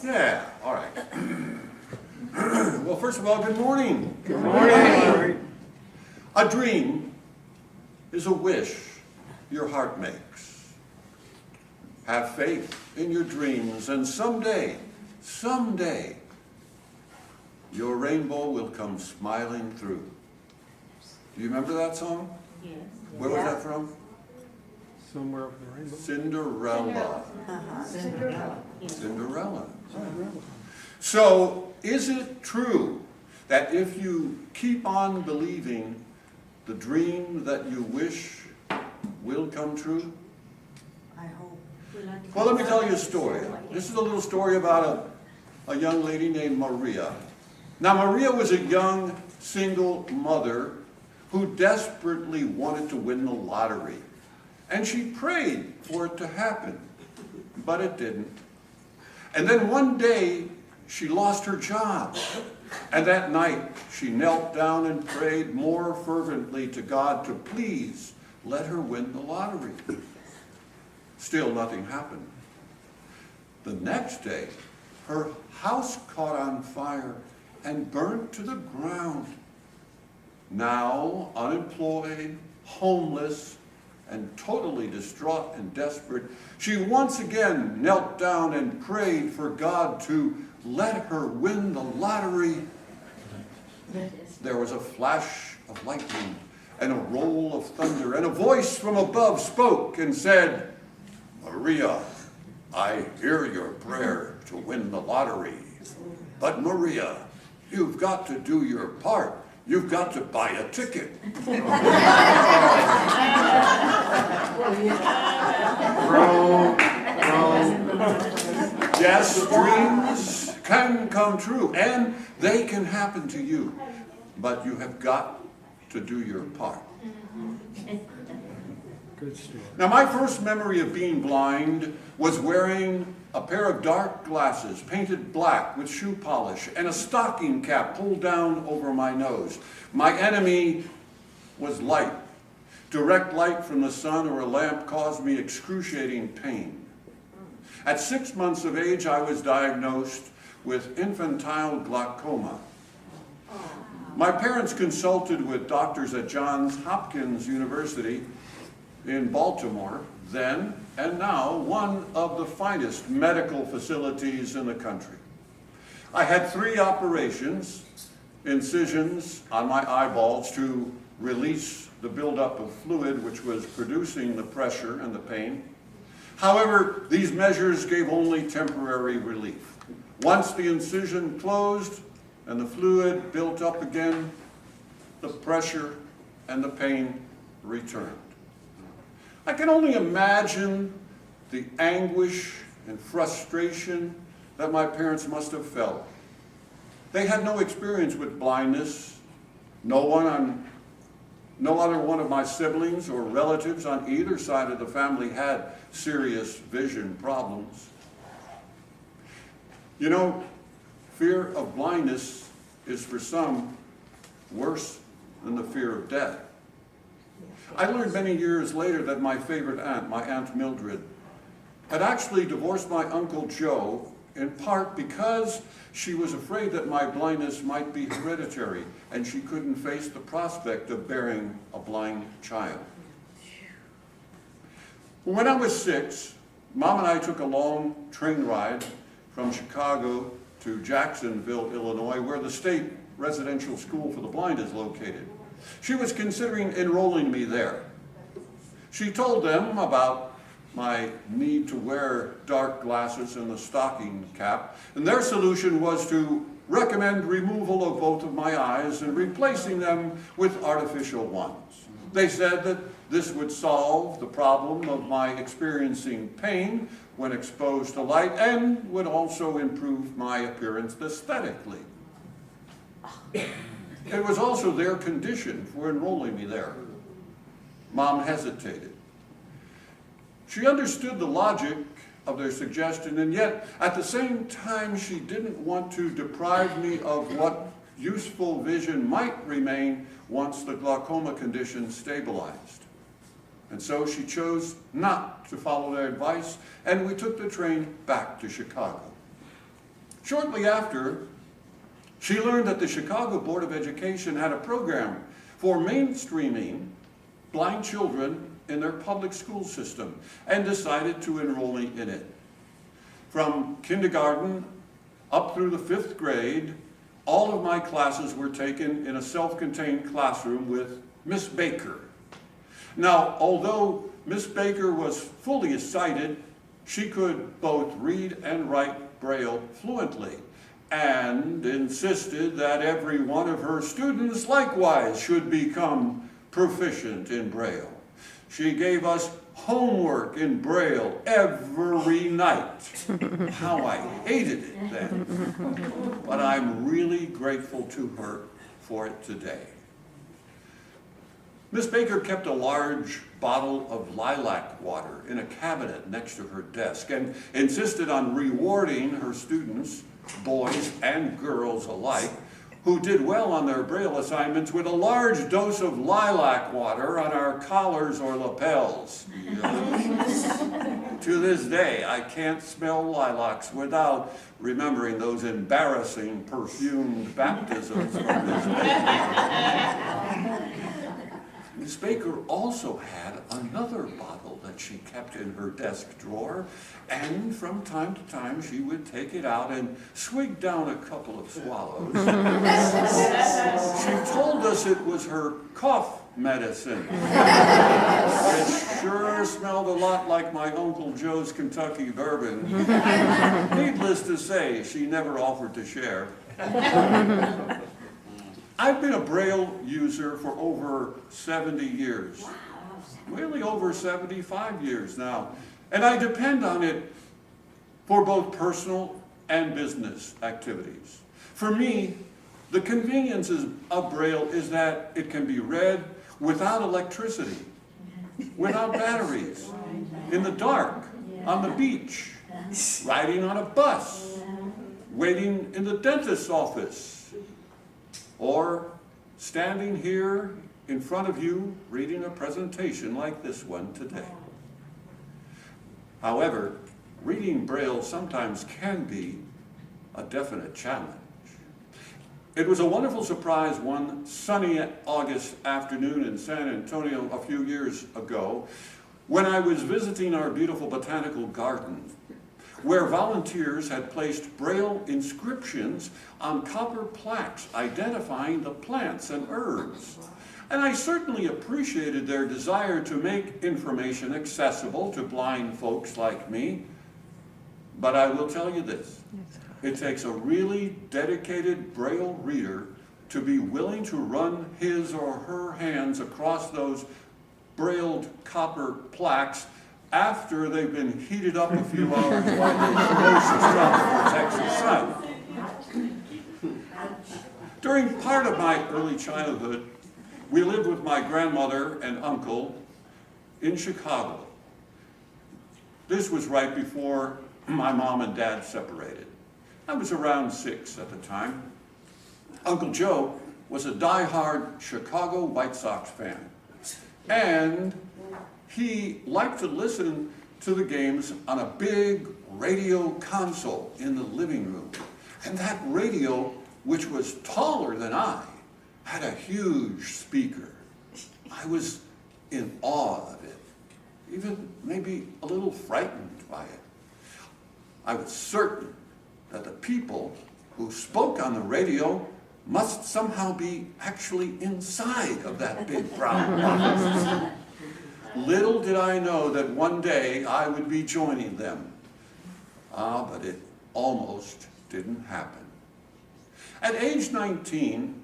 Yeah, all right. Well, first of all, good morning. Good morning. A dream is a wish your heart makes. Have faith in your dreams, and someday, your rainbow will come smiling through. Do you remember that song? Yes. Where was that from? Somewhere over the rainbow. Cinderella. Cinderella. Yes. Cinderella. So, is it true that if you keep on believing, the dream that you wish will come true? I hope. Well, let me tell you a story. This is a little story about a young lady named Maria. Now, Maria was a young single mother who desperately wanted to win the lottery. And she prayed for it to happen, but it didn't. And then one day, she lost her job. And that night, she knelt down and prayed more fervently to God to please let her win the lottery. Still, nothing happened. The next day, her house caught on fire and burned to the ground. Now, unemployed, homeless, and totally distraught and desperate, she once again knelt down and prayed for God to let her win the lottery. There was a flash of lightning and a roll of thunder, and a voice from above spoke and said, "Maria, I hear your prayer to win the lottery. But Maria, you've got to do your part. You've got to buy a ticket." Yes, dreams can come true, and they can happen to you. But you have got to do your part. Good story. Now, my first memory of being blind was wearing a pair of dark glasses painted black with shoe polish and a stocking cap pulled down over my nose. My enemy was light. Direct light from the sun or a lamp caused me excruciating pain. At 6 months of age, I was diagnosed with infantile glaucoma. My parents consulted with doctors at Johns Hopkins University in Baltimore, then and now one of the finest medical facilities in the country. I had 3 operations, incisions on my eyeballs to release the buildup of fluid which was producing the pressure and the pain. However, these measures gave only temporary relief. Once the incision closed and the fluid built up again, the pressure and the pain returned. I can only imagine the anguish and frustration that my parents must have felt. They had no experience with blindness. No other one of my siblings or relatives on either side of the family had serious vision problems. You know, fear of blindness is for some worse than the fear of death. I learned many years later that my favorite aunt, my Aunt Mildred, had actually divorced my Uncle Joe in part because she was afraid that my blindness might be hereditary and she couldn't face the prospect of bearing a blind child. When I was 6, Mom and I took a long train ride from Chicago to Jacksonville, Illinois, where the state residential school for the blind is located. She was considering enrolling me there. She told them about my need to wear dark glasses and the stocking cap, and their solution was to recommend removal of both of my eyes and replacing them with artificial ones. They said that this would solve the problem of my experiencing pain when exposed to light and would also improve my appearance aesthetically. It was also their condition for enrolling me there. Mom hesitated. She understood the logic of their suggestion, and yet at the same time she didn't want to deprive me of what useful vision might remain once the glaucoma condition stabilized. And so she chose not to follow their advice, and we took the train back to Chicago. Shortly after, she learned that the Chicago Board of Education had a program for mainstreaming blind children in their public school system and decided to enroll me in it. From kindergarten up through the 5th grade, all of my classes were taken in a self-contained classroom with Miss Baker. Now, although Miss Baker was fully sighted, she could both read and write Braille fluently, and insisted that every one of her students likewise should become proficient in Braille. She gave us homework in Braille every night. How I hated it then, but I'm really grateful to her for it today. Miss Baker kept a large bottle of lilac water in a cabinet next to her desk and insisted on rewarding her students, boys and girls alike, who did well on their Braille assignments with a large dose of lilac water on our collars or lapels. To this day, I can't smell lilacs without remembering those embarrassing perfumed baptisms from Miss Baker. Miss Baker also had another bottle that she kept in her desk drawer, and from time to time she would take it out and swig down a couple of swallows. She told us it was her cough medicine. It sure smelled a lot like my Uncle Joe's Kentucky bourbon. Needless to say, she never offered to share. I've been a Braille user for over 70 years. Really over 75 years now. And I depend on it for both personal and business activities. For me, the conveniences of Braille is that it can be read without electricity, without batteries, in the dark, on the beach, riding on a bus, waiting in the dentist's office, or standing here in front of you reading a presentation like this one today. However, reading Braille sometimes can be a definite challenge. It was a wonderful surprise one sunny August afternoon in San Antonio a few years ago when I was visiting our beautiful botanical garden, where volunteers had placed Braille inscriptions on copper plaques identifying the plants and herbs. And I certainly appreciated their desire to make information accessible to blind folks like me. But I will tell you this, it takes a really dedicated Braille reader to be willing to run his or her hands across those brailled copper plaques after they've been heated up a few hours by the ferocious tropical Texas sun. During part of my early childhood, we lived with my grandmother and uncle in Chicago. This was right before my mom and dad separated. I was around 6 at the time. Uncle Joe was a diehard Chicago White Sox fan, and he liked to listen to the games on a big radio console in the living room. And that radio, which was taller than I, had a huge speaker. I was in awe of it, even maybe a little frightened by it. I was certain that the people who spoke on the radio must somehow be actually inside of that big brown box. Little did I know that one day I would be joining them. But it almost didn't happen. At age 19,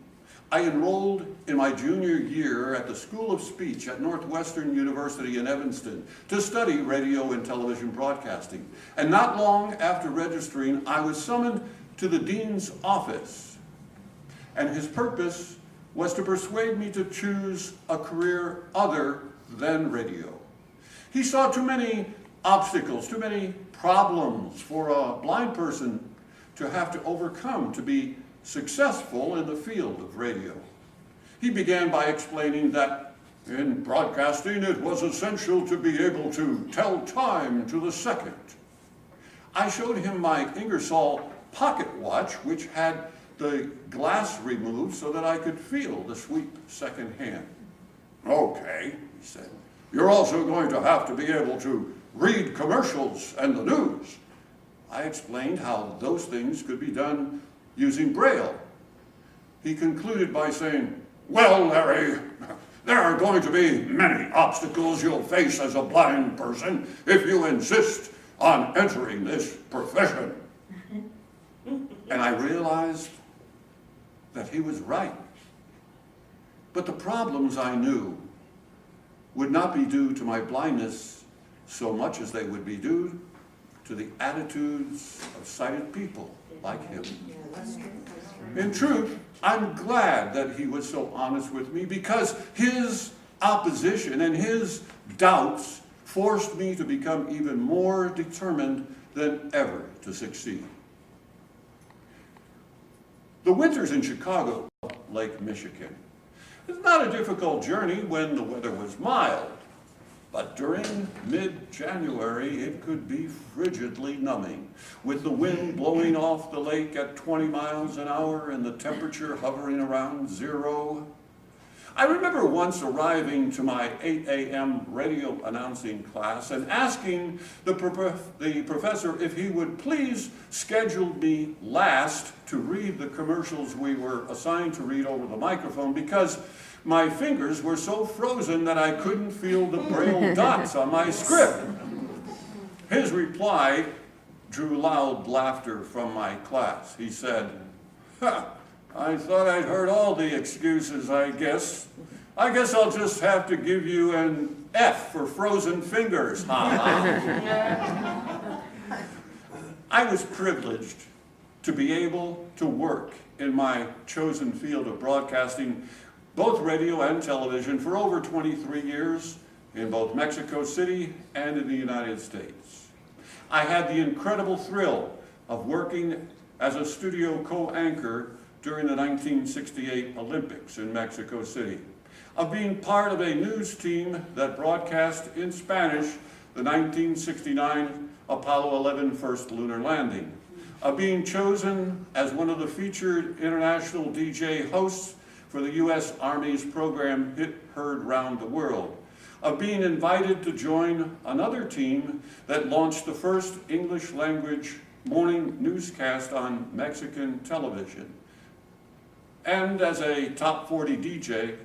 I enrolled in my junior year at the School of Speech at Northwestern University in Evanston to study radio and television broadcasting. And not long after registering, I was summoned to the dean's office. And his purpose was to persuade me to choose a career other than radio. He saw too many obstacles, too many problems for a blind person to have to overcome to be successful in the field of radio. He began by explaining that in broadcasting it was essential to be able to tell time to the second. I showed him my Ingersoll pocket watch which had the glass removed so that I could feel the sweep secondhand. "Okay," he said, "you're also going to have to be able to read commercials and the news." I explained how those things could be done using Braille. He concluded by saying, "Well, Larry, there are going to be many obstacles you'll face as a blind person if you insist on entering this profession." And I realized that he was right. But the problems I knew would not be due to my blindness so much as they would be due to the attitudes of sighted people like him. Yeah, that's true, that's true. In truth, I'm glad that he was so honest with me, because his opposition and his doubts forced me to become even more determined than ever to succeed. The winters in Chicago, Lake Michigan, is not a difficult journey when the weather was mild, but during mid-January it could be frigidly numbing, with the wind blowing off the lake at 20 miles an hour and the temperature hovering around 0. I remember once arriving to my 8 a.m. radio announcing class and asking the professor if he would please schedule me last to read the commercials we were assigned to read over the microphone, because my fingers were so frozen that I couldn't feel the Braille dots on my script. His reply drew loud laughter from my class. He said, "Ha! I thought I'd heard all the excuses, I guess. I guess I'll just have to give you an F for frozen fingers." I was privileged to be able to work in my chosen field of broadcasting, both radio and television, for over 23 years in both Mexico City and in the United States. I had the incredible thrill of working as a studio co-anchor during the 1968 Olympics in Mexico City, of being part of a news team that broadcast in Spanish the 1969 Apollo 11 first lunar landing, of being chosen as one of the featured international DJ hosts for the U.S. Army's program Hit Heard Round the World, of being invited to join another team that launched the first English language morning newscast on Mexican television, and as a top 40 DJ,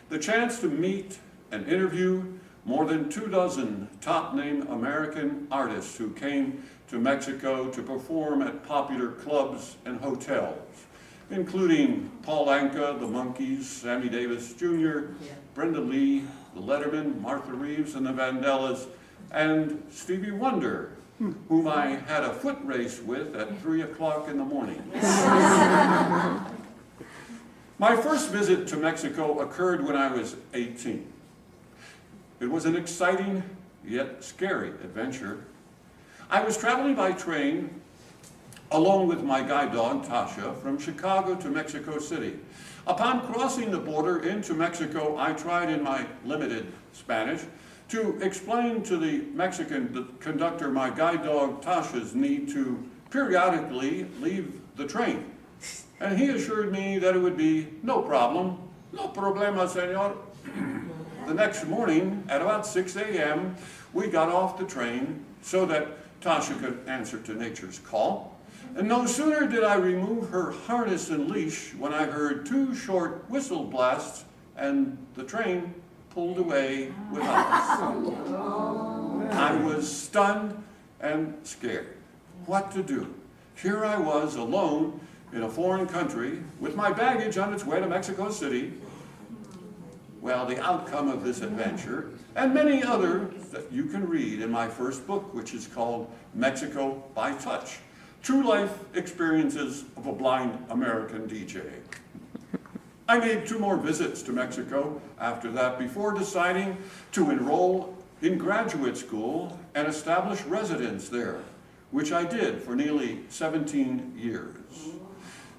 the chance to meet and interview more than 24 top-name American artists who came to Mexico to perform at popular clubs and hotels, including Paul Anka, the Monkees, Sammy Davis Jr., Brenda Lee, the Letterman, Martha Reeves and the Vandellas, and Stevie Wonder, whom I had a foot race with at 3 o'clock in the morning. My first visit to Mexico occurred when I was 18. It was an exciting yet scary adventure. I was traveling by train along with my guide dog, Tasha, from Chicago to Mexico City. Upon crossing the border into Mexico, I tried in my limited Spanish to explain to the Mexican conductor my guide dog, Tasha's need to periodically leave the train. And he assured me that it would be no problem, no problema, senor. The next morning, at about 6 a.m., we got off the train so that Tasha could answer to nature's call. And no sooner did I remove her harness and leash when I heard 2 short whistle blasts and the train pulled away without us. I was stunned and scared. What to do? Here I was alone in a foreign country with my baggage on its way to Mexico City. Well, the outcome of this adventure, and many others that you can read in my first book, which is called Mexico by Touch, True Life Experiences of a Blind American DJ. I made 2 more visits to Mexico after that before deciding to enroll in graduate school and establish residence there, which I did for nearly 17 years.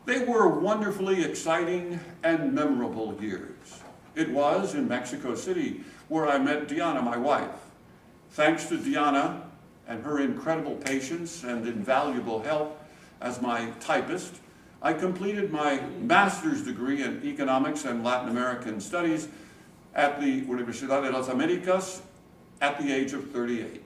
They were wonderfully exciting and memorable years. It was in Mexico City where I met Diana, my wife. Thanks to Diana and her incredible patience and invaluable help, as my typist. I completed my master's degree in economics and Latin American studies at the Universidad de las Americas at the age of 38.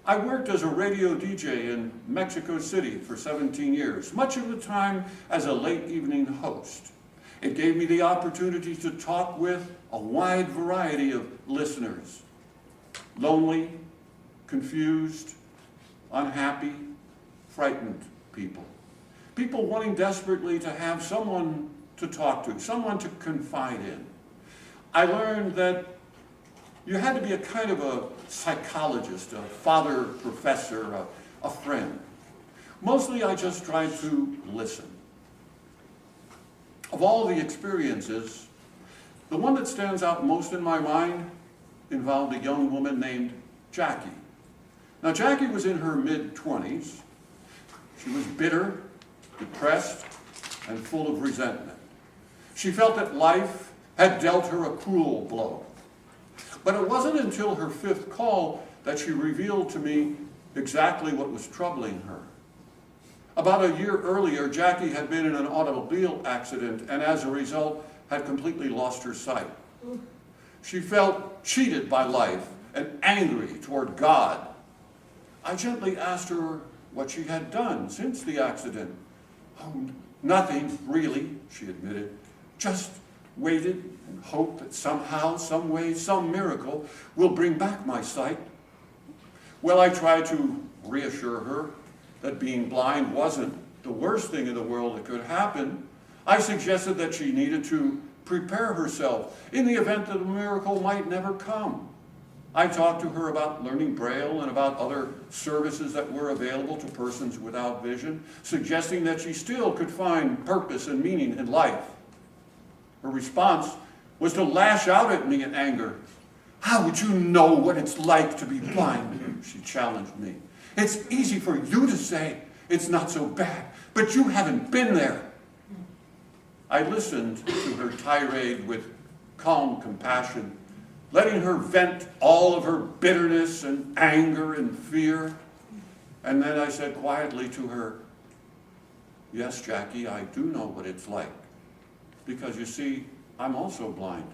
I worked as a radio DJ in Mexico City for 17 years, much of the time as a late evening host. It gave me the opportunity to talk with a wide variety of listeners. Lonely, confused, unhappy, frightened people. People wanting desperately to have someone to talk to, someone to confide in. I learned that you had to be a kind of a psychologist, a father professor, a friend. Mostly I just tried to listen. Of all the experiences, the one that stands out most in my mind involved a young woman named Jackie. Now, Jackie was in her mid-20s. She was bitter, depressed, and full of resentment. She felt that life had dealt her a cruel blow. But it wasn't until her fifth call that she revealed to me exactly what was troubling her. About a year earlier, Jackie had been in an automobile accident and as a result had completely lost her sight. She felt cheated by life and angry toward God. I gently asked her what she had done since the accident. "Oh, nothing really," she admitted. "Just waited and hoped that somehow, some way, some miracle will bring back my sight." Well, I tried to reassure her that being blind wasn't the worst thing in the world that could happen. I suggested that she needed to prepare herself in the event that a miracle might never come. I talked to her about learning Braille and about other services that were available to persons without vision, suggesting that she still could find purpose and meaning in life. Her response was to lash out at me in anger. "How would you know what it's like to be blind?" she challenged me. "It's easy for you to say it's not so bad, but you haven't been there." I listened to her tirade with calm compassion, letting her vent all of her bitterness and anger and fear. And then I said quietly to her, "Yes, Jackie, I do know what it's like. Because you see, I'm also blind."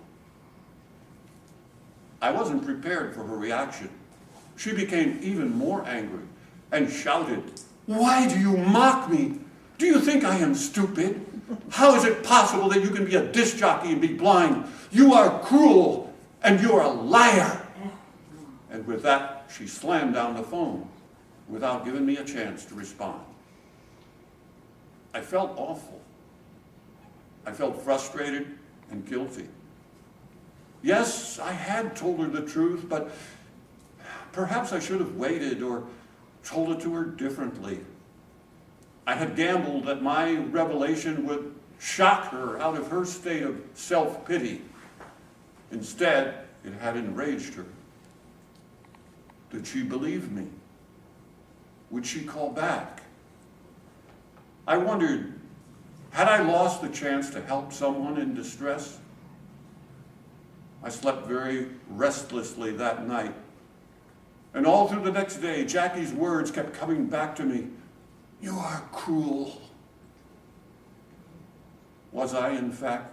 I wasn't prepared for her reaction. She became even more angry and shouted, "Why do you mock me? Do you think I am stupid? How is it possible that you can be a disc jockey and be blind? You are cruel and you're a liar." And with that, she slammed down the phone without giving me a chance to respond. I felt awful. I felt frustrated and guilty. Yes, I had told her the truth, but perhaps I should have waited or told it to her differently. I had gambled that my revelation would shock her out of her state of self-pity. Instead, it had enraged her. Did she believe me? Would she call back? I wondered, had I lost the chance to help someone in distress? I slept very restlessly that night. And all through the next day, Jackie's words kept coming back to me. "You are cruel." Was I, in fact,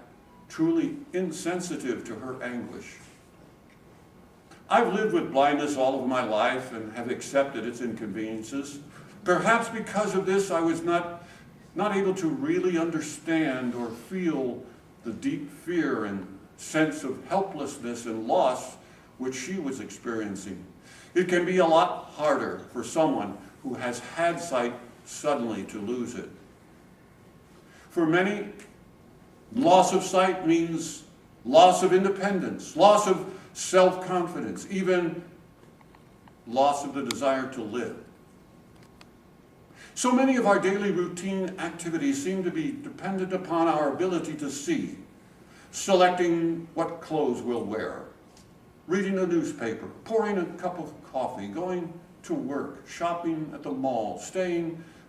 truly insensitive to her anguish? I've lived with blindness all of my life and have accepted its inconveniences. Perhaps because of this, I was not able to really understand or feel the deep fear and sense of helplessness and loss which she was experiencing. It can be a lot harder for someone who has had sight suddenly to lose it. For many, loss of sight means loss of independence, loss of self-confidence, even loss of the desire to live. So many of our daily routine activities seem to be dependent upon our ability to see, selecting what clothes we'll wear, reading a newspaper, pouring a cup of coffee, going to work, shopping at the mall,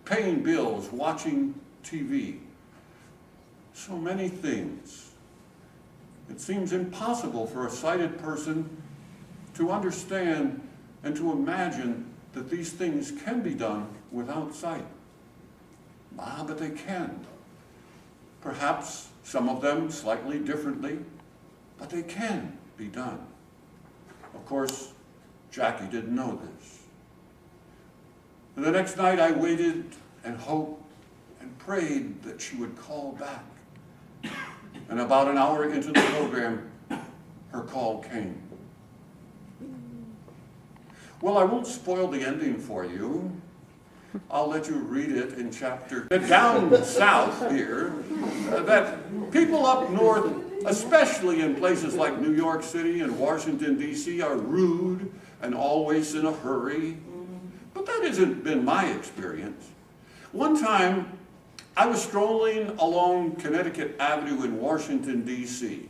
paying bills, watching TV. So many things. It seems impossible for a sighted person to understand and to imagine that these things can be done without sight. But they can. Perhaps some of them slightly differently, but they can be done. Of course, Jackie didn't know this. And the next night I waited and hoped and prayed that she would call back. And about an hour into the program, her call came. Well, I won't spoil the ending for you. I'll let you read it in chapter. Down south here, that people up north, especially in places like New York City and Washington, D.C., are rude and always in a hurry. But that hasn't been my experience. One time, I was strolling along Connecticut Avenue in Washington, D.C.,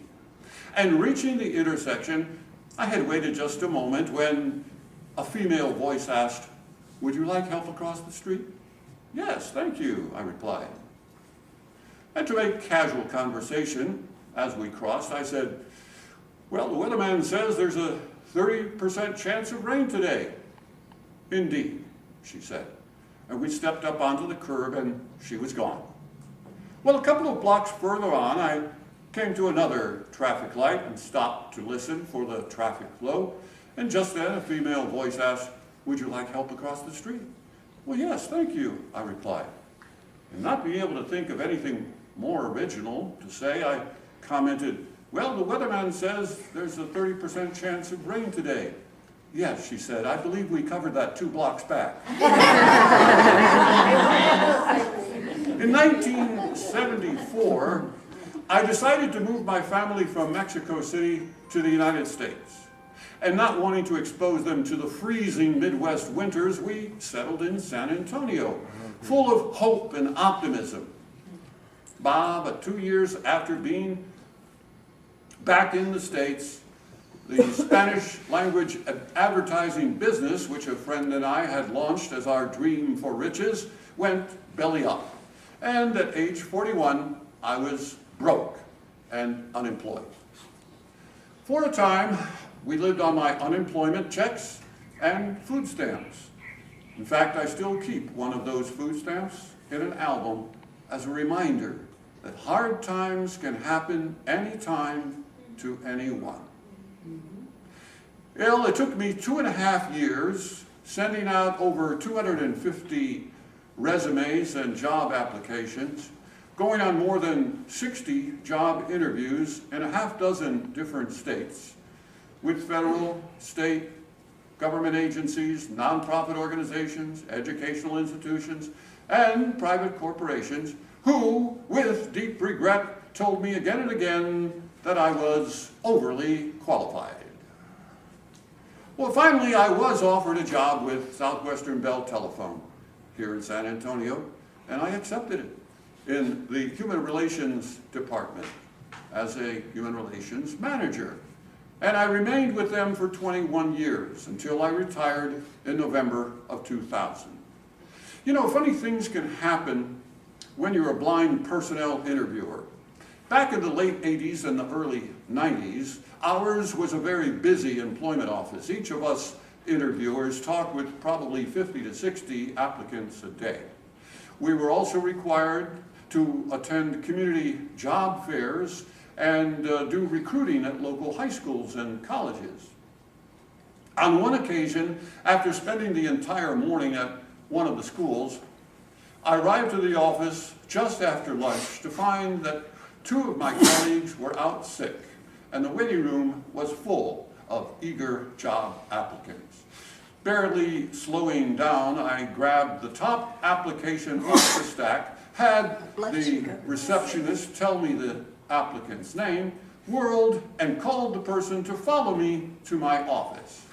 and reaching the intersection, I had waited just a moment when a female voice asked, "Would you like help across the street?" "Yes, thank you," I replied. And to make casual conversation, as we crossed, I said, "Well, the weatherman says there's a 30% chance of rain today." "Indeed," she said. And we stepped up onto the curb and she was gone. Well, a couple of blocks further on, I came to another traffic light and stopped to listen for the traffic flow. And just then a female voice asked, "Would you like help across the street?" "Well, yes, thank you," I replied. And not being able to think of anything more original to say, I commented, "Well, the weatherman says there's a 30% chance of rain today." "Yes," she said, "I believe we covered that 2 blocks back." In 1974, I decided to move my family from Mexico City to the United States. And not wanting to expose them to the freezing Midwest winters, we settled in San Antonio, full of hope and optimism. But 2 years after being back in the States, the Spanish language advertising business, which a friend and I had launched as our dream for riches, went belly up. And at age 41, I was broke and unemployed. For a time, we lived on my unemployment checks and food stamps. In fact, I still keep one of those food stamps in an album as a reminder that hard times can happen anytime to anyone. Well, it took me 2.5 years, sending out over 250 resumes and job applications, going on more than 60 job interviews in a half dozen different states, with federal, state, government agencies, nonprofit organizations, educational institutions, and private corporations who, with deep regret, told me again and again that I was overly qualified. Well, finally, I was offered a job with Southwestern Bell Telephone here in San Antonio, and I accepted it in the Human Relations Department as a Human Relations Manager. And I remained with them for 21 years until I retired in November of 2000. You know, funny things can happen when you're a blind personnel interviewer. Back in the late 80s and the early 90s, ours was a very busy employment office. Each of us interviewers talked with probably 50 to 60 applicants a day. We were also required to attend community job fairs and do recruiting at local high schools and colleges. On one occasion, after spending the entire morning at one of the schools, I arrived to the office just after lunch to find that 2 of my colleagues were out sick, and the waiting room was full of eager job applicants. Barely slowing down, I grabbed the top application off the stack, had the receptionist tell me the applicant's name, whirled, and called the person to follow me to my office.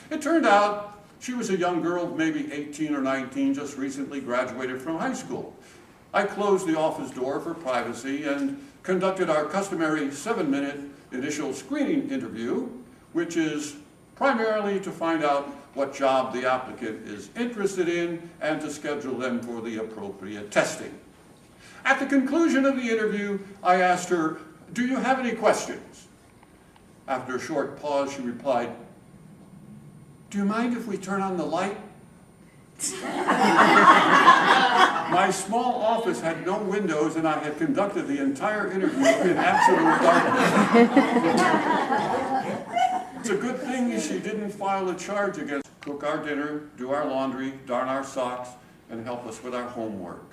It turned out she was a young girl, maybe 18 or 19, just recently graduated from high school. I closed the office door for privacy and conducted our customary 7-minute initial screening interview, which is primarily to find out what job the applicant is interested in and to schedule them for the appropriate testing. At the conclusion of the interview, I asked her, "Do you have any questions?" After a short pause, she replied, "Do you mind if we turn on the light?" My small office had no windows, and I had conducted the entire interview in absolute darkness. It's a good thing she didn't file a charge against us. Cook our dinner, do our laundry, darn our socks, and help us with our homework.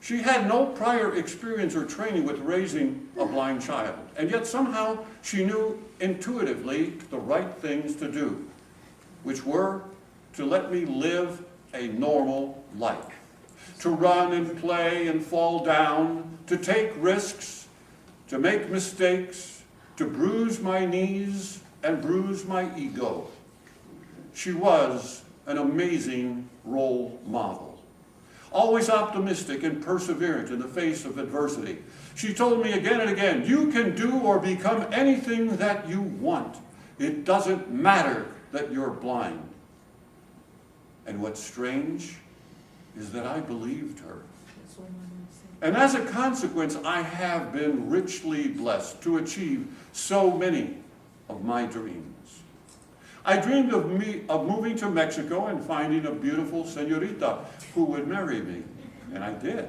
She had no prior experience or training with raising a blind child, and yet somehow she knew intuitively the right things to do, which were to let me live a normal life, to run and play and fall down, to take risks, to make mistakes, to bruise my knees and bruise my ego. She was an amazing role model, always optimistic and perseverant in the face of adversity. She told me again and again, you can do or become anything that you want. It doesn't matter that you're blind. And what's strange is that I believed her. And as a consequence, I have been richly blessed to achieve so many of my dreams. I dreamed of moving to Mexico and finding a beautiful señorita who would marry me, and I did.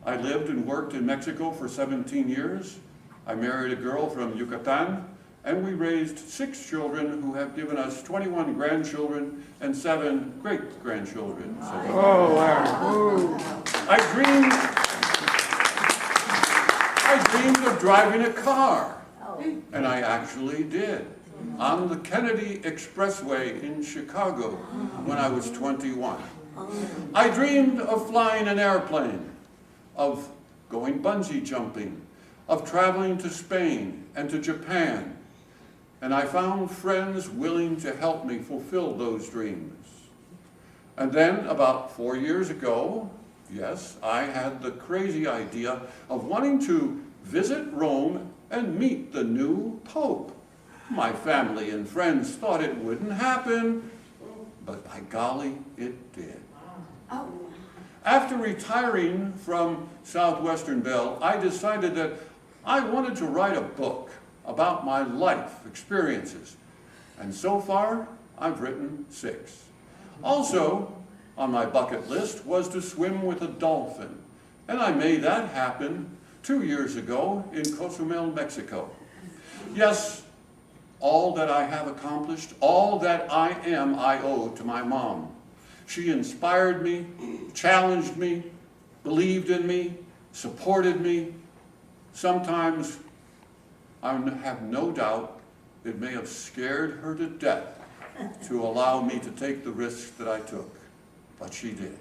I lived and worked in Mexico for 17 years. I married a girl from Yucatan, and we raised 6 children who have given us 21 grandchildren and 7 great-grandchildren. Oh, wow. I dreamed of driving a car, and I actually did, on the Kennedy Expressway in Chicago when I was 21. I dreamed of flying an airplane, of going bungee jumping, of traveling to Spain and to Japan, and I found friends willing to help me fulfill those dreams. And then, about 4 years ago, yes, I had the crazy idea of wanting to visit Rome and meet the new Pope. My family and friends thought it wouldn't happen, but by golly, it did. After retiring from Southwestern Bell, I decided that I wanted to write a book about my life experiences. And so far, I've written 6. Also, on my bucket list was to swim with a dolphin. And I made that happen 2 years ago in Cozumel, Mexico. Yes, all that I have accomplished, all that I am, I owe to my mom. She inspired me, challenged me, believed in me, supported me. Sometimes, I have no doubt, it may have scared her to death to allow me to take the risks that I took, but she did.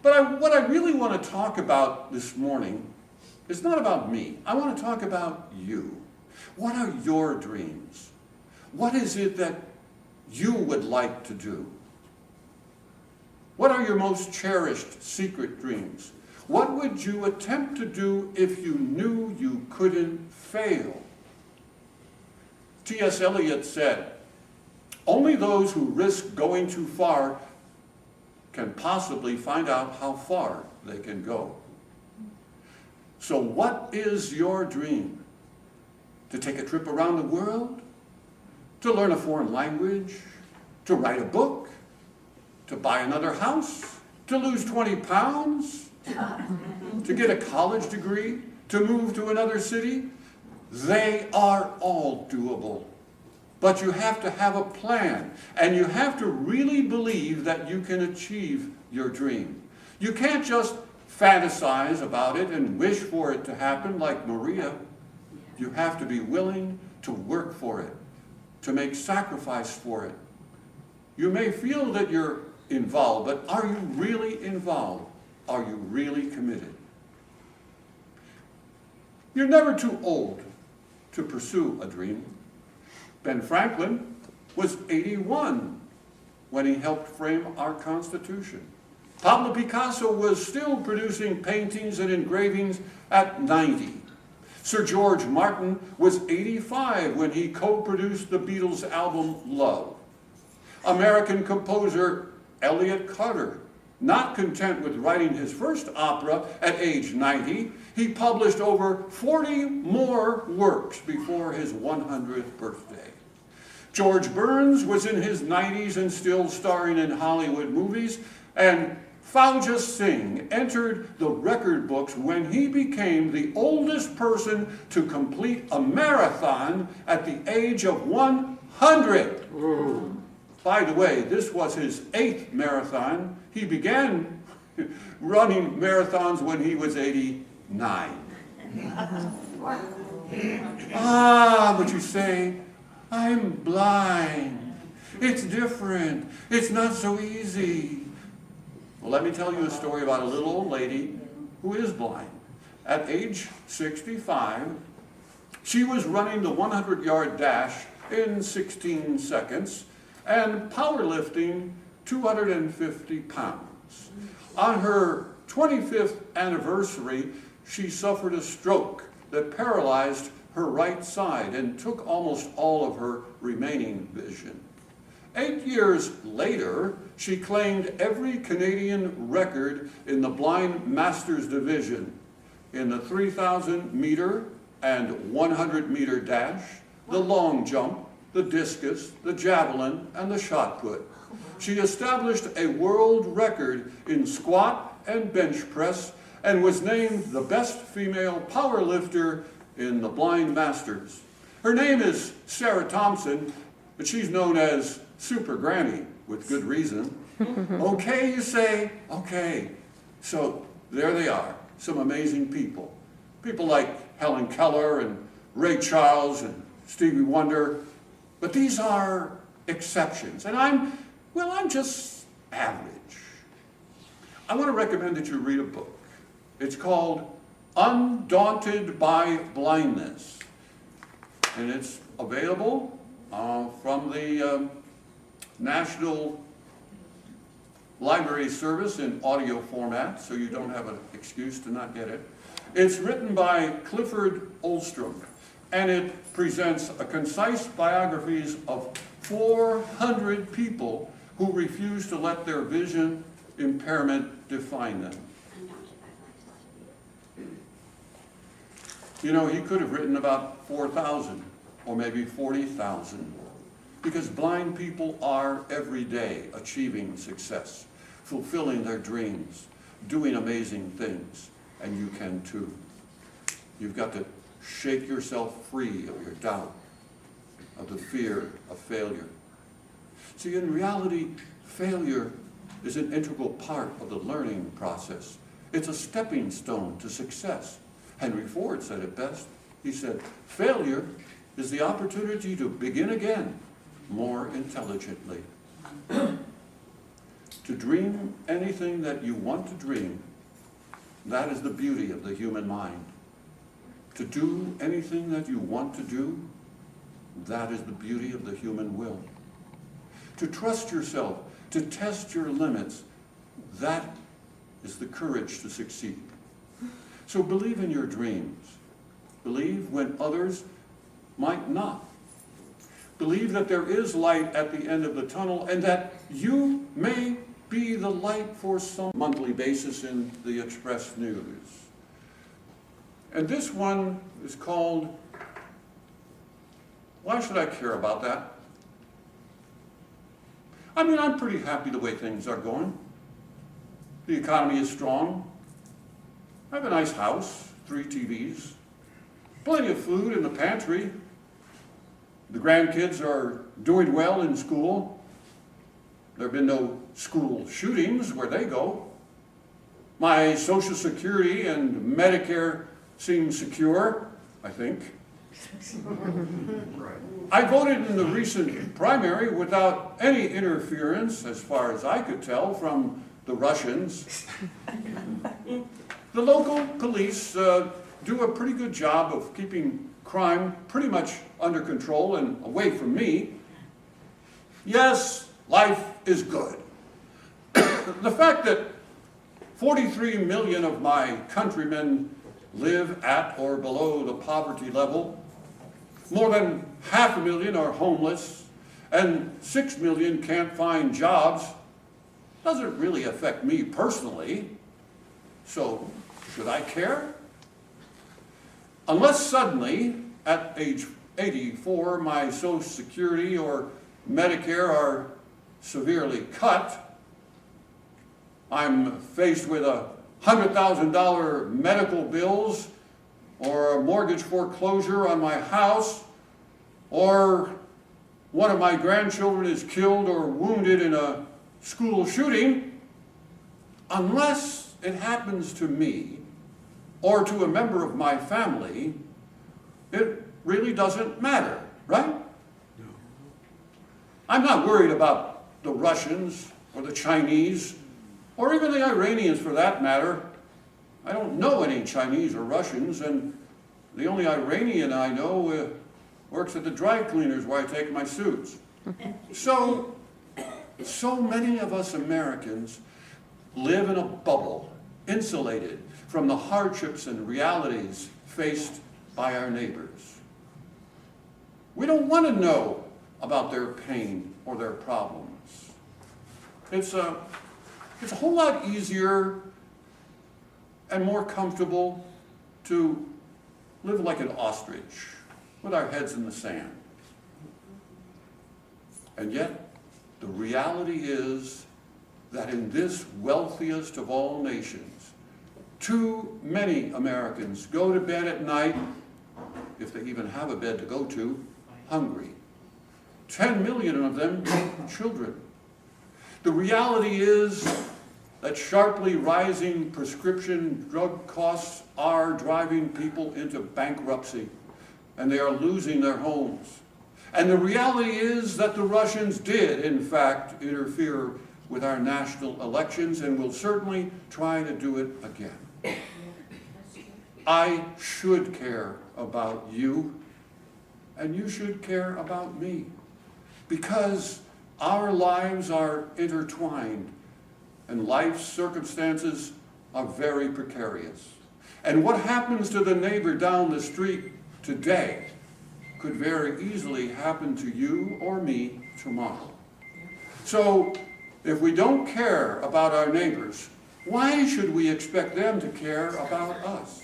But what I really want to talk about this morning is not about me. I want to talk about you. What are your dreams? What is it that you would like to do? What are your most cherished secret dreams? What would you attempt to do if you knew you couldn't fail? T.S. Eliot said, only those who risk going too far can possibly find out how far they can go. So what is your dream? To take a trip around the world? To learn a foreign language? To write a book? To buy another house? To lose 20 pounds? To get a college degree? To move to another city? They are all doable. But you have to have a plan, and you have to really believe that you can achieve your dream. You can't just fantasize about it and wish for it to happen like Maria. You have to be willing to work for it, to make sacrifice for it. You may feel that you're involved, but are you really involved? Are you really committed? You're never too old to pursue a dream. Ben Franklin was 81 when he helped frame our Constitution. Pablo Picasso was still producing paintings and engravings at 90. Sir George Martin was 85 when he co-produced the Beatles' album Love. American composer Elliott Carter, not content with writing his first opera at age 90, he published over 40 more works before his 100th birthday. George Burns was in his 90s and still starring in Hollywood movies, and Fauja Singh entered the record books when he became the oldest person to complete a marathon at the age of 100. By the way, this was his 8th marathon. He began running marathons when he was 89. But you say, I'm blind. It's different. It's not so easy. Well, let me tell you a story about a little old lady who is blind. At age 65, she was running the 100-yard dash in 16 seconds and powerlifting 250 pounds. On her 25th anniversary, she suffered a stroke that paralyzed her right side and took almost all of her remaining vision. 8 years later, she claimed every Canadian record in the Blind Masters division in the 3,000-meter and 100-meter dash, the long jump, the discus, the javelin, and the shot put. She established a world record in squat and bench press and was named the best female powerlifter in the Blind Masters. Her name is Sarah Thompson, but she's known as Super Granny, with good reason. Okay, you say? Okay. So there they are, some amazing people. People like Helen Keller and Ray Charles and Stevie Wonder. But these are exceptions. And I'm just average. I want to recommend that you read a book. It's called Undaunted by Blindness. And it's available from the National Library Service in audio format, so you don't have an excuse to not get it. It's written by Clifford Oldstrom, and it presents a concise biographies of 400 people who refuse to let their vision impairment define them. You know, he could have written about 4,000 or maybe 40,000, because blind people are every day achieving success, fulfilling their dreams, doing amazing things, and you can too. You've got to shake yourself free of your doubt, of the fear of failure. See, in reality, failure is an integral part of the learning process. It's a stepping stone to success. Henry Ford said it best. He said, failure is the opportunity to begin again more intelligently. To dream anything that you want to dream, that is the beauty of the human mind. To do anything that you want to do, that is the beauty of the human will. To trust yourself, to test your limits, that is the courage to succeed. So believe in your dreams. Believe when others might not. Believe that there is light at the end of the tunnel and that you may be the light for some monthly basis in the Express News. And this one is called, Why Should I Care About That? I mean, I'm pretty happy the way things are going. The economy is strong. I have a nice house, 3 TVs, plenty of food in the pantry. The grandkids are doing well in school. There have been no school shootings where they go. My Social Security and Medicare seem secure, I think. I voted in the recent primary without any interference, as far as I could tell, from the Russians. The local police do a pretty good job of keeping crime pretty much under control and away from me. Yes, life is good. The fact that 43 million of my countrymen live at or below the poverty level, more than 500,000 are homeless, and 6 million can't find jobs, doesn't really affect me personally. So, should I care? Unless suddenly, at age 84, my Social Security or Medicare are severely cut. I'm faced with $100,000 medical bills, or a mortgage foreclosure on my house, or one of my grandchildren is killed or wounded in a school shooting. Unless it happens to me or to a member of my family, it really doesn't matter, right? No. I'm not worried about the Russians or the Chinese or even the Iranians for that matter. I don't know any Chinese or Russians, and the only Iranian I know works at the dry cleaners where I take my suits. So many of us Americans live in a bubble, insulated from the hardships and realities faced by our neighbors. We don't want to know about their pain or their problems. It's a whole lot easier and more comfortable to live like an ostrich with our heads in the sand. And yet, the reality is that in this wealthiest of all nations, too many Americans go to bed at night, if they even have a bed to go to, hungry. 10 million of them children. The reality is that sharply rising prescription drug costs are driving people into bankruptcy, and they are losing their homes. And the reality is that the Russians did, in fact, interfere with our national elections and will certainly try to do it again. I should care about you, and you should care about me, because our lives are intertwined and life's circumstances are very precarious. And what happens to the neighbor down the street today could very easily happen to you or me tomorrow. So, if we don't care about our neighbors, why should we expect them to care about us?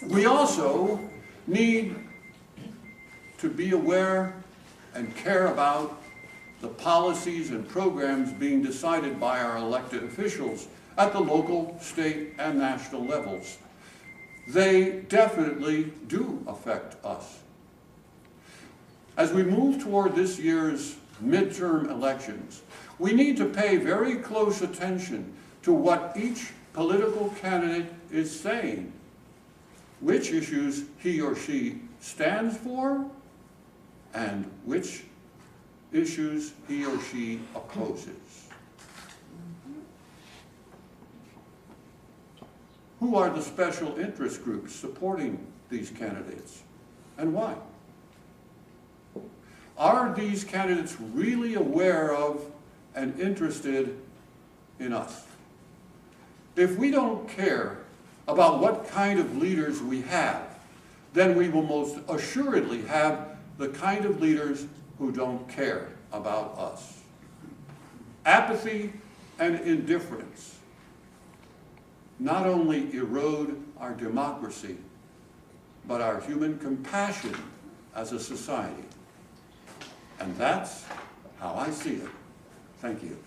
We also need to be aware and care about the policies and programs being decided by our elected officials at the local, state, and national levels. They definitely do affect us. As we move toward this year's midterm elections, we need to pay very close attention to what each political candidate is saying, which issues he or she stands for, and which issues he or she opposes. Who are the special interest groups supporting these candidates, and why? Are these candidates really aware of and interested in us? If we don't care about what kind of leaders we have, then we will most assuredly have the kind of leaders who don't care about us. Apathy and indifference not only erode our democracy, but our human compassion as a society. And that's how I see it. Thank you.